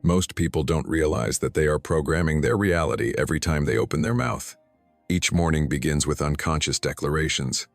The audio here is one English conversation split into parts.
Most people don't realize that they are programming their reality every time they open their mouth. Each morning begins with unconscious declarations.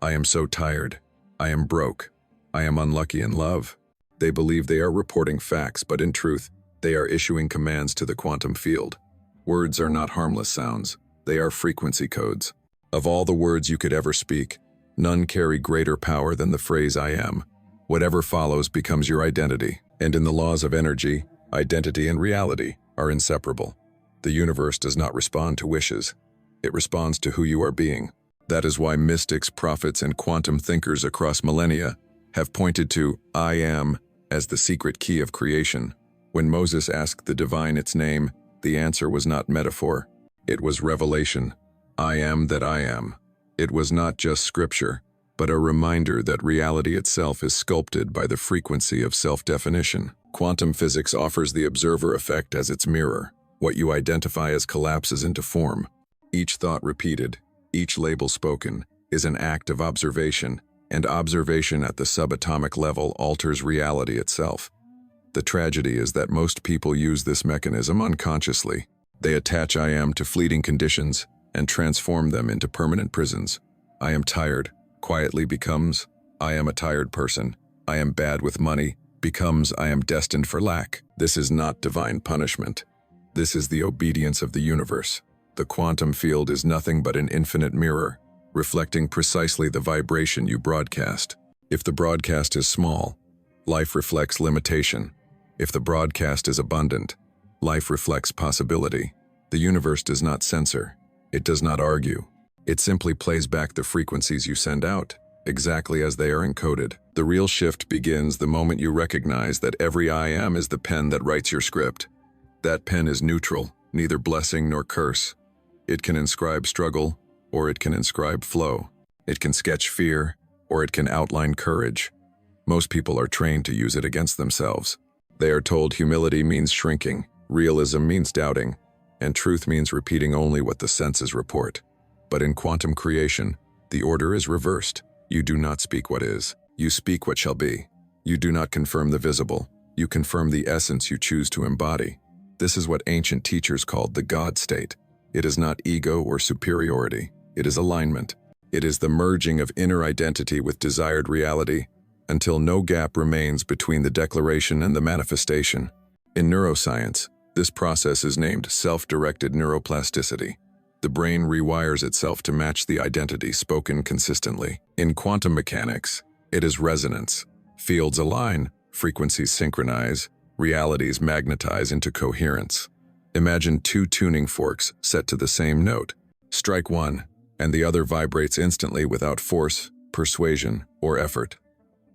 I am so tired. I am broke. I am unlucky in love. They believe they are reporting facts, but in truth, they are issuing commands to the quantum field. Words are not harmless sounds. They are frequency codes. Of all the words you could ever speak, none carry greater power than the phrase I am. Whatever follows becomes your identity, and in the laws of energy, identity and reality are inseparable. The universe does not respond to wishes. It responds to who you are being. That is why mystics, prophets, and quantum thinkers across millennia have pointed to I am as the secret key of creation. When Moses asked the divine its name, the answer was not metaphor. It was revelation. I am that I am. It was not just scripture, but a reminder that reality itself is sculpted by the frequency of self-definition. Quantum physics offers the observer effect as its mirror. What you identify as collapses into form. Each thought repeated, each label spoken, is an act of observation, and observation at the subatomic level alters reality itself. The tragedy is that most people use this mechanism unconsciously. They attach I am to fleeting conditions and transform them into permanent prisons. I am tired quietly becomes I am a tired person. I am bad with money becomes I am destined for lack. This is not divine punishment. This is the obedience of the universe. The quantum field is nothing but an infinite mirror, reflecting precisely the vibration you broadcast. If the broadcast is small, life reflects limitation. If the broadcast is abundant, life reflects possibility. The universe does not censor. It does not argue. It simply plays back the frequencies you send out, exactly as they are encoded. The real shift begins the moment you recognize that every I am is the pen that writes your script. That pen is neutral, neither blessing nor curse. It can inscribe struggle, or it can inscribe flow. It can sketch fear, or it can outline courage. Most people are trained to use it against themselves. They are told humility means shrinking, realism means doubting, and truth means repeating only what the senses report. But in quantum creation, the order is reversed. You do not speak what is. You speak what shall be. You do not confirm the visible. You confirm the essence you choose to embody. This is what ancient teachers called the God state. It is not ego or superiority. It is alignment. It is the merging of inner identity with desired reality until no gap remains between the declaration and the manifestation. In neuroscience, this process is named self-directed neuroplasticity. The brain rewires itself to match the identity spoken consistently. In quantum mechanics, it is resonance. Fields align, frequencies synchronize, realities magnetize into coherence. Imagine two tuning forks set to the same note. Strike one, and the other vibrates instantly without force, persuasion, or effort.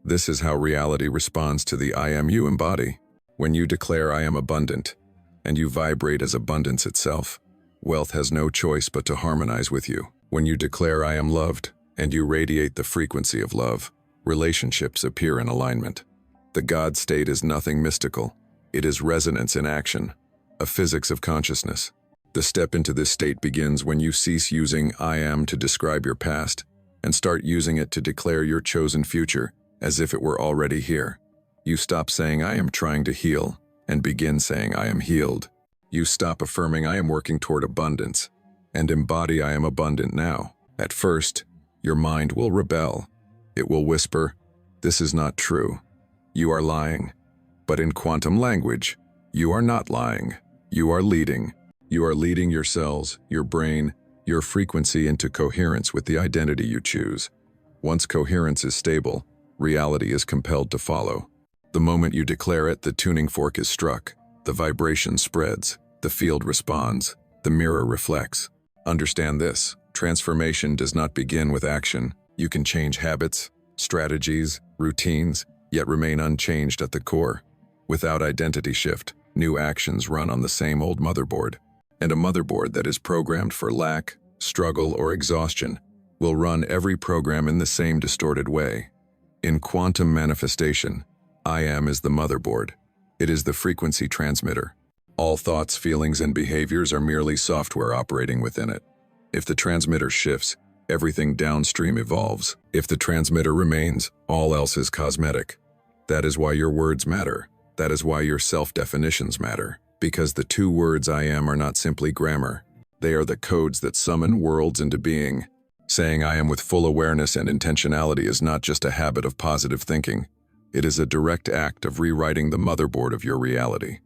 This is how reality responds to the I am you embody. When you declare I am abundant, and you vibrate as abundance itself, wealth has no choice but to harmonize with you. When you declare I am loved, and you radiate the frequency of love, relationships appear in alignment. The God state is nothing mystical. It is resonance in action, a physics of consciousness. The step into this state begins when you cease using I am to describe your past and start using it to declare your chosen future as if it were already here. You stop saying I am trying to heal and begin saying I am healed. You stop affirming I am working toward abundance and embody I am abundant now. At first, your mind will rebel. It will whisper, this is not true. You are lying. But in quantum language, you are not lying. You are leading. You are leading your cells, your brain, your frequency into coherence with the identity you choose. Once coherence is stable, reality is compelled to follow. The moment you declare it, the tuning fork is struck. The vibration spreads. The field responds. The mirror reflects. Understand this. Transformation does not begin with action. You can change habits, strategies, routines, yet remain unchanged at the core. Without identity shift, new actions run on the same old motherboard. And a motherboard that is programmed for lack, struggle, or exhaustion will run every program in the same distorted way. In quantum manifestation, I am is the motherboard. It is the frequency transmitter. All thoughts, feelings, and behaviors are merely software operating within it. If the transmitter shifts, everything downstream evolves. If the transmitter remains, all else is cosmetic. That is why your words matter. That is why your self-definitions matter, because the two words I am are not simply grammar. They are the codes that summon worlds into being. Saying I am with full awareness and intentionality is not just a habit of positive thinking. It is a direct act of rewriting the motherboard of your reality.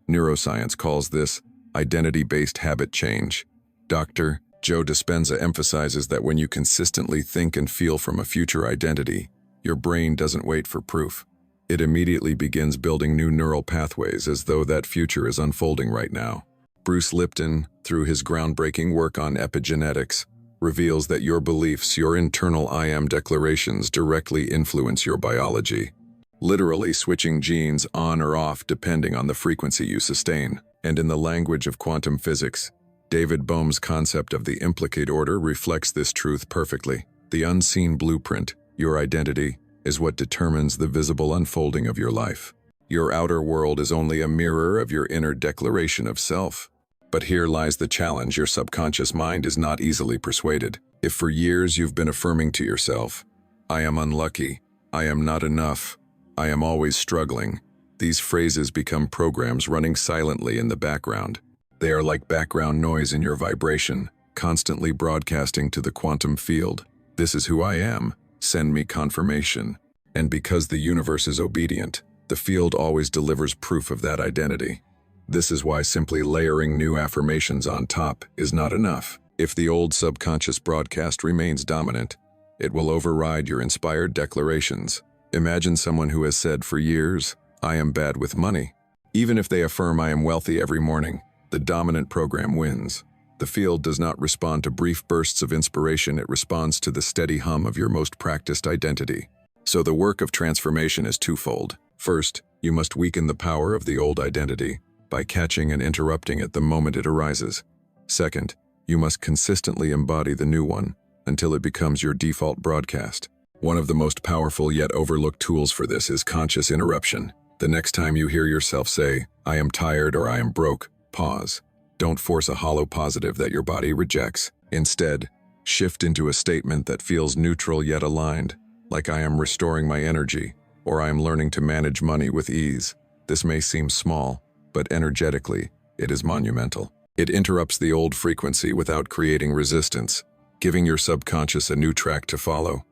Neuroscience calls this identity-based habit change. Dr. Joe Dispenza emphasizes that when you consistently think and feel from a future identity, your brain doesn't wait for proof. It immediately begins building new neural pathways as though that future is unfolding right now. Bruce Lipton, through his groundbreaking work on epigenetics, reveals that your beliefs, your internal I am declarations, directly influence your biology, literally switching genes on or off depending on the frequency you sustain. And in the language of quantum physics, David Bohm's concept of the implicate order reflects this truth perfectly. The unseen blueprint, your identity, is what determines the visible unfolding of your life. Your outer world is only a mirror of your inner declaration of self. But here lies the challenge: your subconscious mind is not easily persuaded. If for years you've been affirming to yourself, I am unlucky, I am not enough, I am always struggling, these phrases become programs running silently in the background. They are like background noise in your vibration, constantly broadcasting to the quantum field. This is who I am. Send me confirmation. And because the universe is obedient, the field always delivers proof of that identity. This is why simply layering new affirmations on top is not enough. If the old subconscious broadcast remains dominant, it will override your inspired declarations. Imagine someone who has said for years, I am bad with money. Even if they affirm I am wealthy every morning, the dominant program wins. The field does not respond to brief bursts of inspiration, it responds to the steady hum of your most practiced identity. So the work of transformation is twofold. First, you must weaken the power of the old identity by catching and interrupting it the moment it arises. Second, you must consistently embody the new one until it becomes your default broadcast. One of the most powerful yet overlooked tools for this is conscious interruption. The next time you hear yourself say, I am tired or I am broke, pause. Don't force a hollow positive that your body rejects. Instead, shift into a statement that feels neutral yet aligned, like I am restoring my energy, or I am learning to manage money with ease. This may seem small, but energetically, it is monumental. It interrupts the old frequency without creating resistance, giving your subconscious a new track to follow.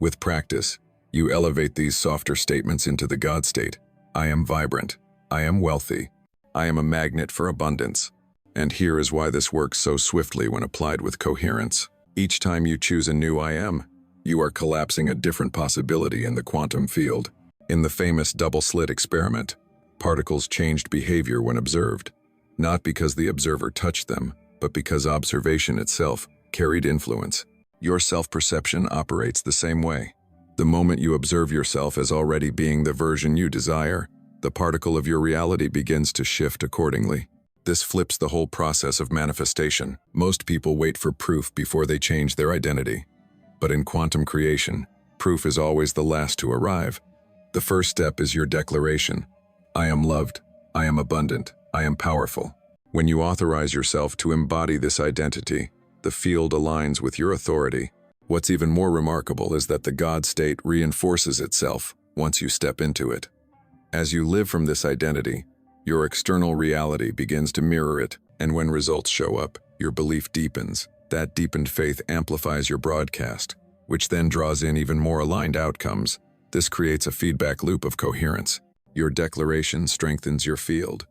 With practice, you elevate these softer statements into the God state. I am vibrant. I am wealthy. I am a magnet for abundance. And here is why this works so swiftly when applied with coherence. Each time you choose a new I am, you are collapsing a different possibility in the quantum field. In the famous double-slit experiment, particles changed behavior when observed, not because the observer touched them, but because observation itself carried influence. Your self-perception operates the same way. The moment you observe yourself as already being the version you desire, the particle of your reality begins to shift accordingly. This flips the whole process of manifestation. Most people wait for proof before they change their identity. But in quantum creation, proof is always the last to arrive. The first step is your declaration. I am loved. I am abundant. I am powerful. When you authorize yourself to embody this identity, the field aligns with your authority. What's even more remarkable is that the God state reinforces itself once you step into it. As you live from this identity, your external reality begins to mirror it, and when results show up, your belief deepens. That deepened faith amplifies your broadcast, which then draws in even more aligned outcomes. This creates a feedback loop of coherence. Your declaration strengthens your field.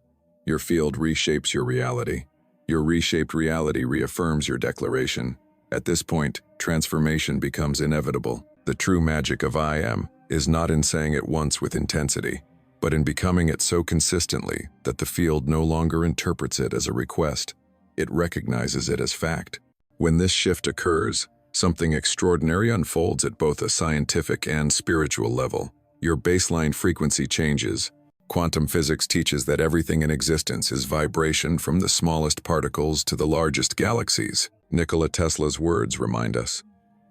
Your field reshapes your reality. Your reshaped reality reaffirms your declaration. At this point, transformation becomes inevitable. The true magic of I am is not in saying it once with intensity, but in becoming it so consistently that the field no longer interprets it as a request. It recognizes it as fact. When this shift occurs, something extraordinary unfolds at both a scientific and spiritual level. Your baseline frequency changes. Quantum physics teaches that everything in existence is vibration, from the smallest particles to the largest galaxies. Nikola Tesla's words remind us.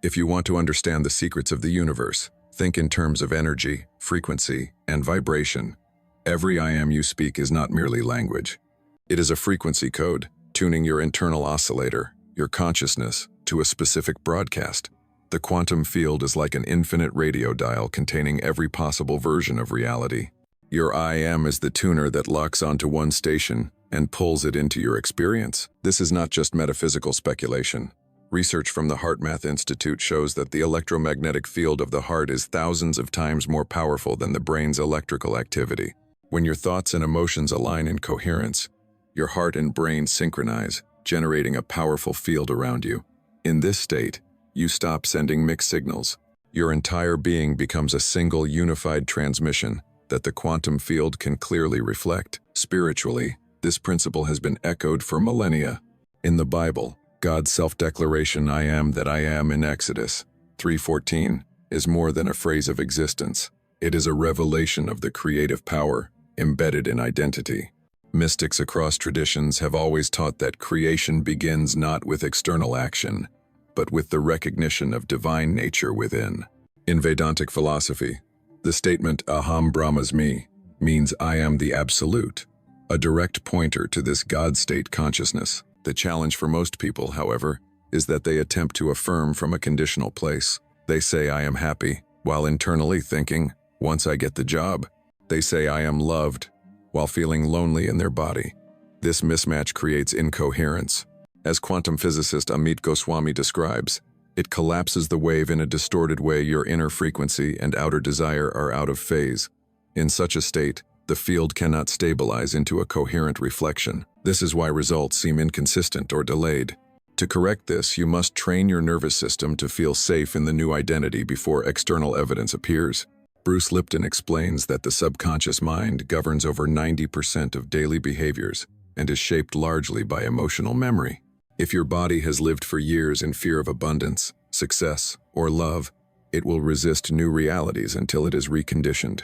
If you want to understand the secrets of the universe, think in terms of energy, frequency, and vibration. Every I am you speak is not merely language. It is a frequency code, tuning your internal oscillator, your consciousness, to a specific broadcast. The quantum field is like an infinite radio dial containing every possible version of reality. Your I am is the tuner that locks onto one station and pulls it into your experience. This is not just metaphysical speculation. Research from the HeartMath Institute shows that the electromagnetic field of the heart is thousands of times more powerful than the brain's electrical activity. When your thoughts and emotions align in coherence, your heart and brain synchronize, generating a powerful field around you. In this state, you stop sending mixed signals. Your entire being becomes a single unified transmission that the quantum field can clearly reflect. Spiritually, this principle has been echoed for millennia. In the Bible, God's self-declaration, "I am that I am," in Exodus 3:14, is more than a phrase of existence. It is a revelation of the creative power embedded in identity. Mystics across traditions have always taught that creation begins not with external action, but with the recognition of divine nature within. In Vedantic philosophy, the statement "Aham Brahmasmi" means "I am the Absolute," a direct pointer to this God state consciousness. The challenge for most people, however, is that they attempt to affirm from a conditional place. They say "I am happy," while internally thinking, "Once I get the job." They say "I am loved," while feeling lonely in their body. This mismatch creates incoherence. As quantum physicist Amit Goswami describes, it collapses the wave in a distorted way. Your inner frequency and outer desire are out of phase. In such a state, the field cannot stabilize into a coherent reflection. This is why results seem inconsistent or delayed. To correct this, you must train your nervous system to feel safe in the new identity before external evidence appears. Bruce Lipton explains that the subconscious mind governs over 90% of daily behaviors and is shaped largely by emotional memory. If your body has lived for years in fear of abundance, success, or love, it will resist new realities until it is reconditioned.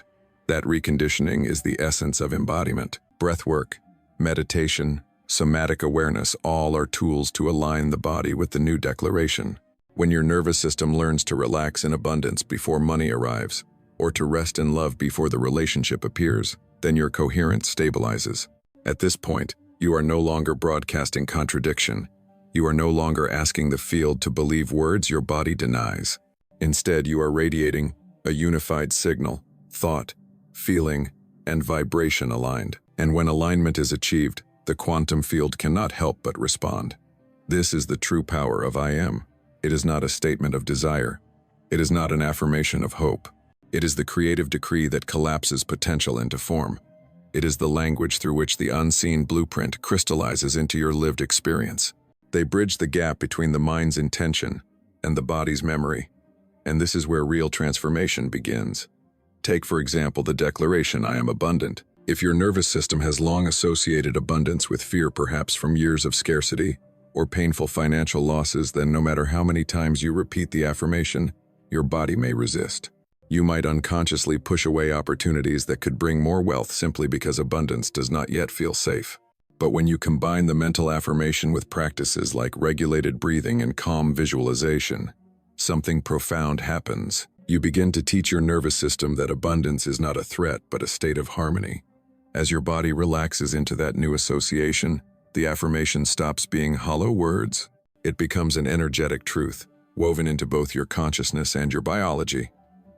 That reconditioning is the essence of embodiment. Breathwork, meditation, somatic awareness, all are tools to align the body with the new declaration. When your nervous system learns to relax in abundance before money arrives, or to rest in love before the relationship appears, then your coherence stabilizes. At this point, you are no longer broadcasting contradiction. You are no longer asking the field to believe words your body denies. Instead, you are radiating a unified signal, thought, feeling, and vibration aligned. And when alignment is achieved, the quantum field cannot help but respond. This is the true power of I am. It is not a statement of desire. It is not an affirmation of hope. It is the creative decree that collapses potential into form. It is the language through which the unseen blueprint crystallizes into your lived experience. They bridge the gap between the mind's intention and the body's memory. And this is where real transformation begins. Take, for example, the declaration, "I am abundant." If your nervous system has long associated abundance with fear, perhaps from years of scarcity or painful financial losses, then no matter how many times you repeat the affirmation, your body may resist. You might unconsciously push away opportunities that could bring more wealth simply because abundance does not yet feel safe. But when you combine the mental affirmation with practices like regulated breathing and calm visualization, something profound happens. You begin to teach your nervous system that abundance is not a threat but a state of harmony. As your body relaxes into that new association, the affirmation stops being hollow words. It becomes an energetic truth, woven into both your consciousness and your biology.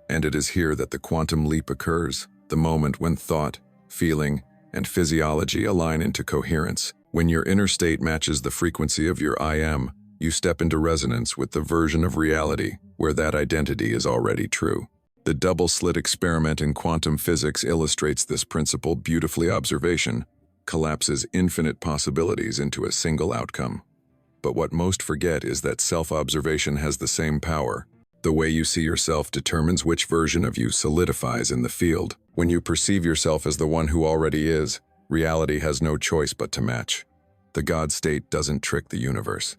And it is here that the quantum leap occurs, the moment when thought, feeling, and physiology align into coherence. When your inner state matches the frequency of your I am, you step into resonance with the version of reality where that identity is already true. The double-slit experiment in quantum physics illustrates this principle beautifully. Observation collapses infinite possibilities into a single outcome. But what most forget is that self-observation has the same power. The way you see yourself determines which version of you solidifies in the field. When you perceive yourself as the one who already is, reality has no choice but to match. The God state doesn't trick the universe.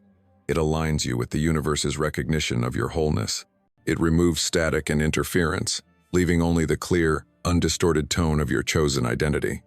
It aligns you with the universe's recognition of your wholeness. It removes static and interference, leaving only the clear, undistorted tone of your chosen identity.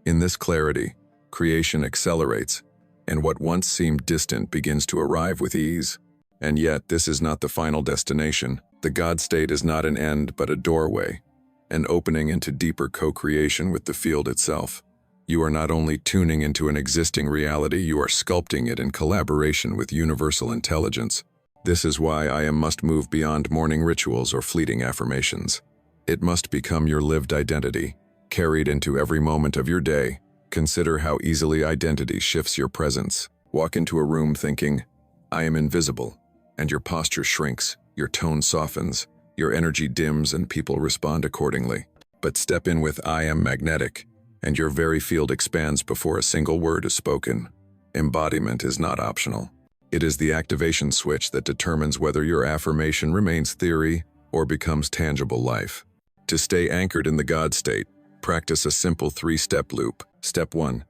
In this clarity, creation accelerates, and what once seemed distant begins to arrive with ease. And yet, this is not the final destination. The God state is not an end, but a doorway, an opening into deeper co-creation with the field itself. You are not only tuning into an existing reality, you are sculpting it in collaboration with universal intelligence. This is why I am must move beyond morning rituals or fleeting affirmations. It must become your lived identity, carried into every moment of your day. Consider how easily identity shifts your presence. Walk into a room thinking, "I am invisible," and your posture shrinks, your tone softens, your energy dims, and people respond accordingly. But step in with "I am magnetic," and your very field expands before a single word is spoken. Embodiment is not optional. It is the activation switch that determines whether your affirmation remains theory or becomes tangible life. To stay anchored in the God state, practice a simple 3-step loop. Step 1.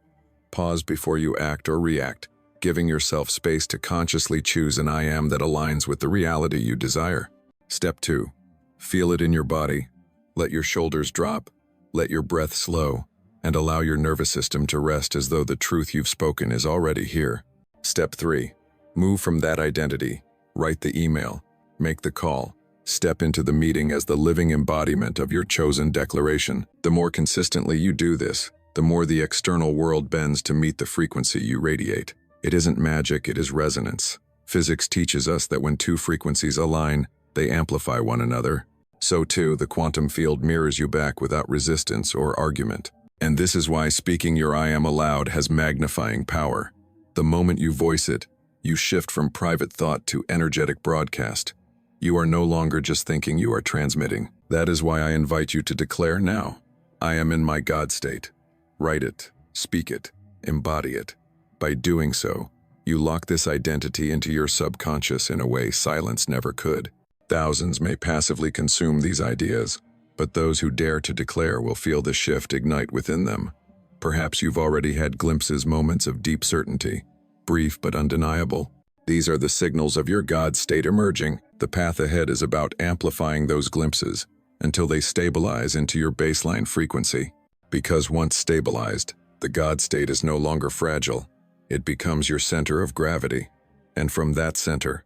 Pause before you act or react, giving yourself space to consciously choose an I am that aligns with the reality you desire. Step 2. Feel it in your body. Let your shoulders drop, let your breath slow, and allow your nervous system to rest as though the truth you've spoken is already here. Step 3. Move from that identity. Write the email, make the call, step into the meeting as the living embodiment of your chosen declaration. The more consistently you do this, the more the external world bends to meet the frequency you radiate. It isn't magic, it is resonance. Physics teaches us that when two frequencies align, they amplify one another. So too, the quantum field mirrors you back without resistance or argument. And this is why speaking your I am aloud has magnifying power. The moment you voice it, you shift from private thought to energetic broadcast. You are no longer just thinking, you are transmitting. That is why I invite you to declare now, "I am in my God state." Write it, speak it, embody it. By doing so, you lock this identity into your subconscious in a way silence never could. Thousands may passively consume these ideas, but those who dare to declare will feel the shift ignite within them. Perhaps you've already had glimpses, moments of deep certainty, brief but undeniable. These are the signals of your God state emerging. The path ahead is about amplifying those glimpses until they stabilize into your baseline frequency. Because once stabilized, the God state is no longer fragile. It becomes your center of gravity. And from that center,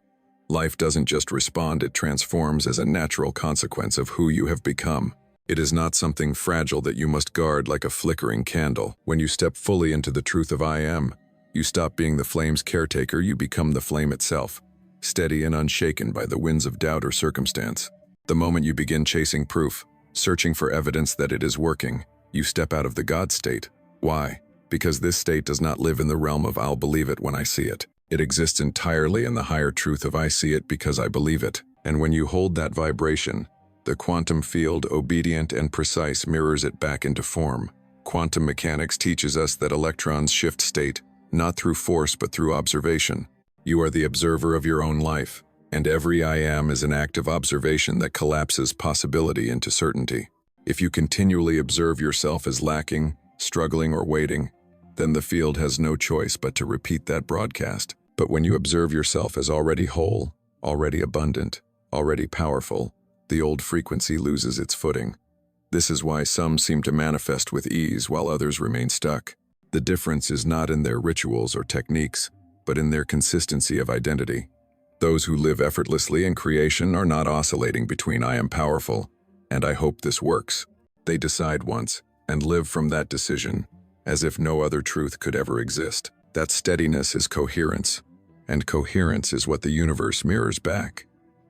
life doesn't just respond, it transforms as a natural consequence of who you have become. It is not something fragile that you must guard like a flickering candle. When you step fully into the truth of I am, you stop being the flame's caretaker, you become the flame itself, steady and unshaken by the winds of doubt or circumstance. The moment you begin chasing proof, searching for evidence that it is working, you step out of the God state. Why? Because this state does not live in the realm of "I'll believe it when I see it." It exists entirely in the higher truth of "I see it because I believe it." And when you hold that vibration, the quantum field, obedient and precise, mirrors it back into form. Quantum mechanics teaches us that electrons shift state, not through force but through observation. You are the observer of your own life, and every I am is an active observation that collapses possibility into certainty. If you continually observe yourself as lacking, struggling, or waiting, then the field has no choice but to repeat that broadcast. But when you observe yourself as already whole, already abundant, already powerful, the old frequency loses its footing. This is why some seem to manifest with ease while others remain stuck. The difference is not in their rituals or techniques, but in their consistency of identity. Those who live effortlessly in creation are not oscillating between "I am powerful" and "I hope this works." They decide once and live from that decision, as if no other truth could ever exist. That steadiness is coherence, and coherence is what the universe mirrors back.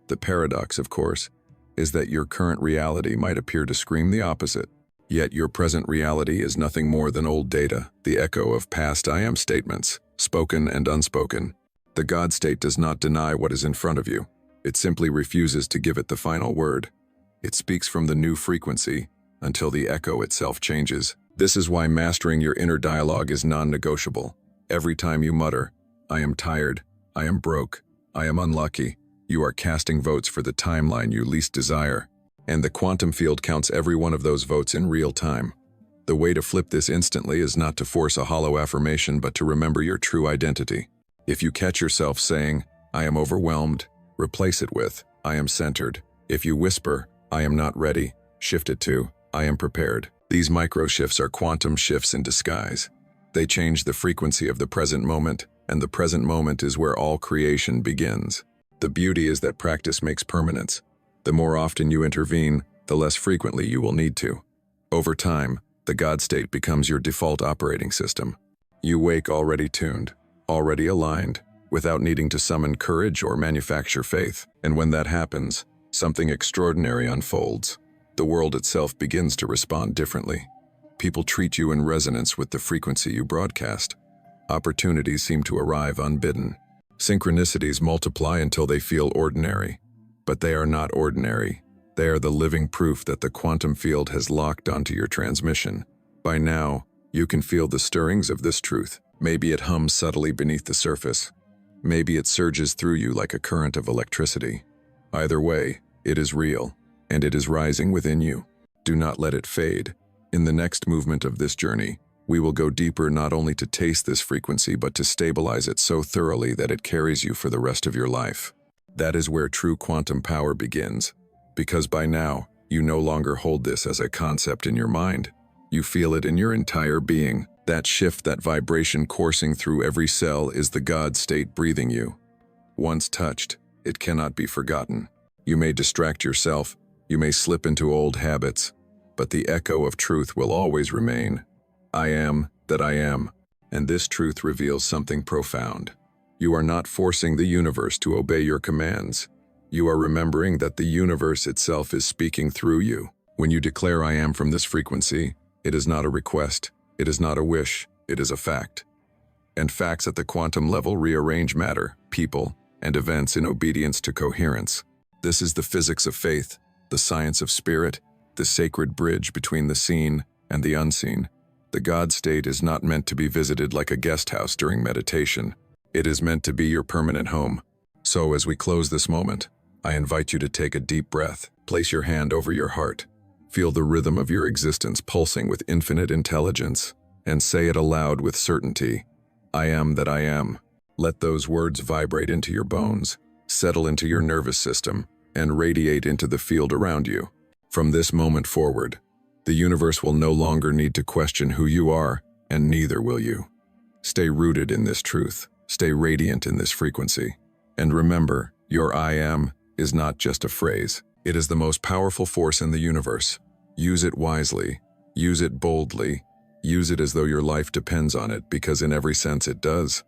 The paradox, of course, is that your current reality might appear to scream the opposite. Yet your present reality is nothing more than old data, the echo of past I am statements, spoken and unspoken. The God state does not deny what is in front of you. It simply refuses to give it the final word. It speaks from the new frequency until the echo itself changes. This is why mastering your inner dialogue is non-negotiable. Every time you mutter, "I am tired, I am broke, I am unlucky," you are casting votes for the timeline you least desire. And the quantum field counts every one of those votes in real time. The way to flip this instantly is not to force a hollow affirmation, but to remember your true identity. If you catch yourself saying, "I am overwhelmed," replace it with, "I am centered." If you whisper, "I am not ready," shift it to, "I am prepared." These micro shifts are quantum shifts in disguise. They change the frequency of the present moment, and the present moment is where all creation begins. The beauty is that practice makes permanence. The more often you intervene, the less frequently you will need to. Over time, the God state becomes your default operating system. You wake already tuned, already aligned, without needing to summon courage or manufacture faith. And when that happens, something extraordinary unfolds. The world itself begins to respond differently. People treat you in resonance with the frequency you broadcast. Opportunities seem to arrive unbidden. Synchronicities multiply until they feel ordinary. But they are not ordinary. They are the living proof that the quantum field has locked onto your transmission. By now, you can feel the stirrings of this truth. Maybe it hums subtly beneath the surface. Maybe it surges through you like a current of electricity. Either way, it is real, and it is rising within you. Do not let it fade. In the next movement of this journey, we will go deeper not only to taste this frequency but to stabilize it so thoroughly that it carries you for the rest of your life. That is where true quantum power begins, because by now, you no longer hold this as a concept in your mind. You feel it in your entire being. That shift, that vibration coursing through every cell is the God state breathing you. Once touched, it cannot be forgotten. You may distract yourself, you may slip into old habits, but the echo of truth will always remain. I am that I am, and this truth reveals something profound. You are not forcing the universe to obey your commands. You are remembering that the universe itself is speaking through you. When you declare I am from this frequency, it is not a request, it is not a wish, it is a fact. And facts at the quantum level rearrange matter, people, and events in obedience to coherence. This is the physics of faith, the science of spirit, the sacred bridge between the seen and the unseen. The God state is not meant to be visited like a guest house during meditation. It is meant to be your permanent home. So as we close this moment, I invite you to take a deep breath, place your hand over your heart, feel the rhythm of your existence pulsing with infinite intelligence, and say it aloud with certainty. I am that I am. Let those words vibrate into your bones, settle into your nervous system, and radiate into the field around you. From this moment forward, the universe will no longer need to question who you are, and neither will you. Stay rooted in this truth. Stay radiant in this frequency. And remember, your I am is not just a phrase. It is the most powerful force in the universe. Use it wisely. Use it boldly. Use it as though your life depends on it, because in every sense it does.